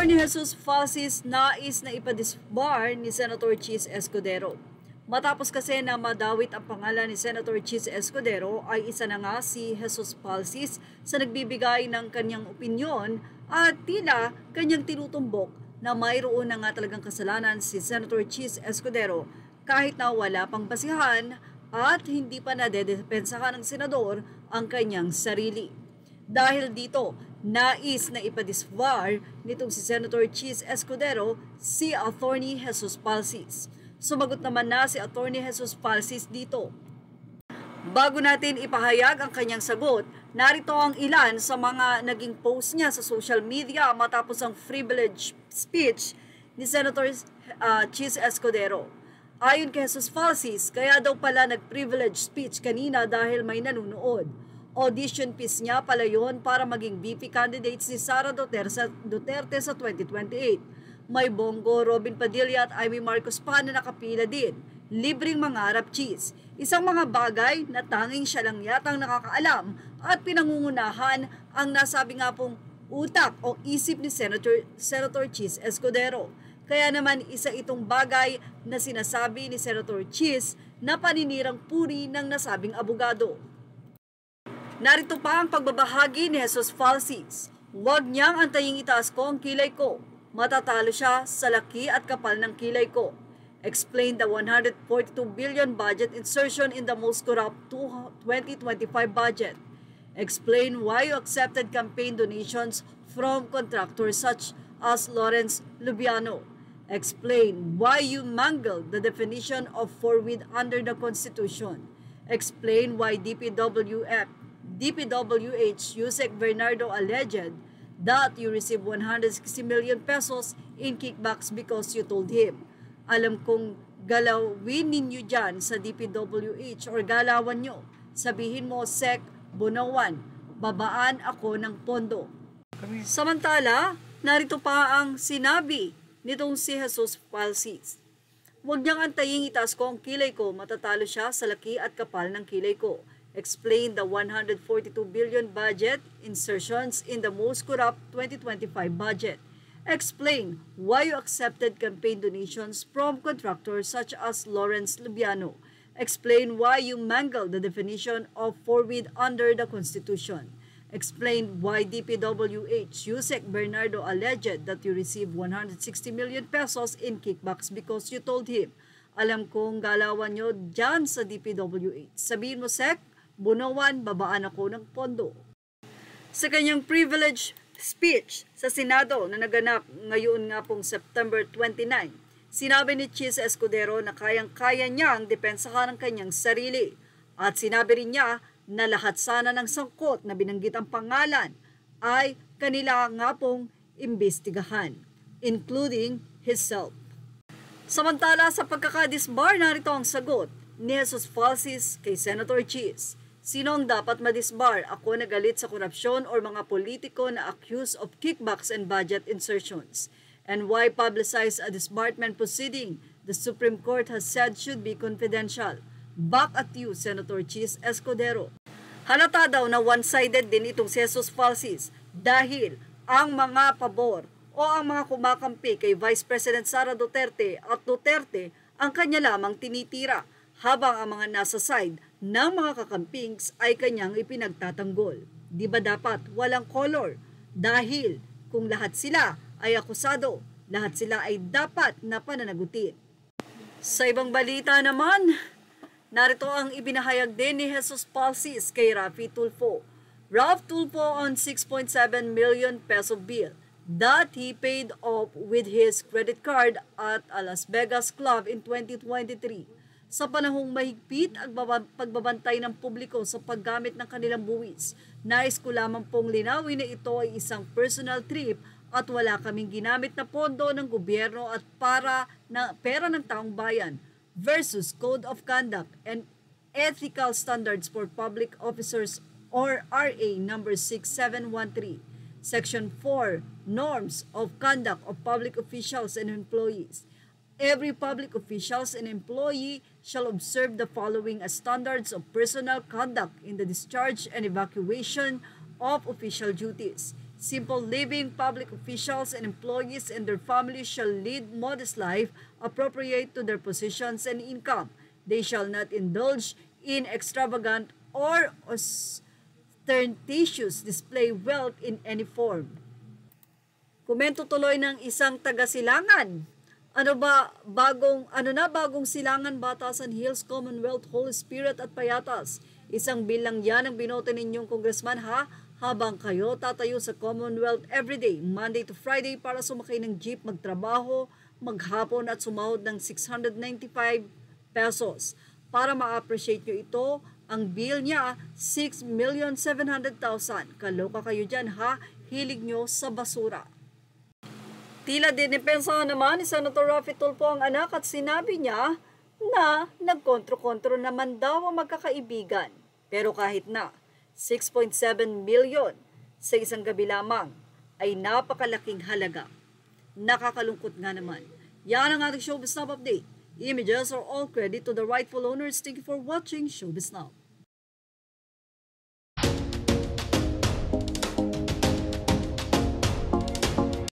Attorney Jesus Falsis nais na ipadisbar ni Senator Chis Escudero. Matapos kasi na madawit ang pangalan ni Senator Chis Escudero ay isa na nga si Jesus Falsis sa nagbibigay ng kanyang opinyon at tila kanyang tinutumbok na mayroon na nga talagang kasalanan si Senator Chis Escudero kahit na wala pang basihan at hindi pa nadedepensahan ng senador ang kanyang sarili. Dahil dito, nais na ipadisbar nitong si Senator Chis Escudero si Attorney Jesus Falsis. Sumagot naman na si Attorney Jesus Falsis dito. Bago natin ipahayag ang kanyang sagot, narito ang ilan sa mga naging post niya sa social media matapos ang privilege speech ni Senator Chis Escudero. Ayon kay Jesus Falsis, kaya daw pala nag-privilege speech kanina dahil may nanunood. Audition piece niya pala yun para maging VP candidate si Sara Duterte sa 2028. May Bongo, Robin Padilla at Amy Marcos pa na nakapila din. Libreng mangarap Chis. Isang mga bagay na tanging siya lang yatang nakakaalam at pinangungunahan ang nasabi nga pong utak o isip ni Senator Chis Escudero. Kaya naman isa itong bagay na sinasabi ni Senator Chis na paninirang puri ng nasabing abogado. Narito pa ang pagbabahagi ni Jesus Falsis. Huwag niyang antayin itaas ko ang kilay ko. Matatalo siya sa laki at kapal ng kilay ko. Explain the 142 billion budget insertion in the most corrupt 2025 budget. Explain why you accepted campaign donations from contractors such as Lawrence Lubiano. Explain why you mangled the definition of forfeit under the Constitution. Explain why DPWH Yusek Bernardo alleged that you received 160 million pesos in kickbacks because you told him. Alam kong galawin ninyo dyan sa DPWH or galawan nyo. Sabihin mo, Sek, Bunawan, babaan ako ng pondo. Samantala, narito pa ang sinabi nitong si Jesus Falsis. Huwag niyang antayin itaas ko ang kilay ko, matatalo siya sa laki at kapal ng kilay ko. Explain the 142 billion budget insertions in the most corrupt 2025 budget. Explain why you accepted campaign donations from contractors such as Lawrence Lubiano. Explain why you mangled the definition of forfeit under the Constitution. Explain why DPWH Yusek Bernardo alleged that you received 160 million pesos in kickbacks because you told him. Alam kong galawan nyo dyan sa DPWH. Sabihin mo, Sek, Bunawan, babaan ako ng pondo. Sa kanyang privilege speech sa Senado na naganap ngayon nga pong September 29, sinabi ni Chis Escudero na kayang-kaya niyang depensahan ang kanyang sarili at sinabi rin niya na lahat sana ng sangkot na binanggit ang pangalan ay kanila nga pong imbestigahan, including himself. Samantala sa pagkakadisbar, narito ang sagot ni Jesus Falsis kay Senator Chis. Sino ang dapat madisbar? Ako na galit sa korupsyon or mga politiko na accused of kickbacks and budget insertions? And why publicize a disbarment proceeding the Supreme Court has said should be confidential? Back at you, Senator Chis Escudero. Halata daw na one-sided din itong si Jesus Falsis dahil ang mga pabor o ang mga kumakampi kay Vice President Sara Duterte at Duterte ang kanya lamang tinitira habang ang mga nasa side ng mga kakampings ay kanyang ipinagtatanggol. Di ba dapat walang color? Dahil kung lahat sila ay akusado, lahat sila ay dapat na pananagutin. Sa ibang balita naman, narito ang ibinahayag din ni Jesus Falsis kay Raffy Tulfo. Ralph Tulfo on 6.7 million peso bill that he paid off with his credit card at a Las Vegas club in 2023. Sa panahong mahigpit ang pagbabantay ng publiko sa paggamit ng kanilang buwis, nais ko lamang pong linawin na ito ay isang personal trip at wala kaming ginamit na pondo ng gobyerno at pera ng taong bayan versus Code of Conduct and Ethical Standards for Public Officers or RA number 6713, Section 4, Norms of Conduct of Public Officials and Employees. Every public officials and employee shall observe the following as standards of personal conduct in the discharge and evacuation of official duties. simple living, public officials and employees and their families shall lead modest life appropriate to their positions and income. They shall not indulge in extravagant or ostentatious display wealth in any form. Komento tuloy ng isang taga-silangan. Bagong silangan, Batasan Hills, Commonwealth, Holy Spirit at Payatas. Isang bilang yan ang binoto ninyong congressman habang kayo tatayo sa Commonwealth everyday, Monday to Friday para sumakay ng jeep, magtrabaho, maghapon at sumahod ng 695 pesos. Para ma-appreciate nyo ito, ang bill niya 6,700,000. Kaloka kayo dyan hilig nyo sa basura. Tila dinipensahan naman ni Senator Raffy Tulfo ang anak at sinabi niya na nagkontro-kontro naman daw ang magkakaibigan. Pero kahit na 6.7 million sa isang gabi lamang ay napakalaking halaga. Nakakalungkot nga naman. Yan ang ating Showbiz Now update. Images are all credit to the rightful owners. Thank you for watching Showbiz Now.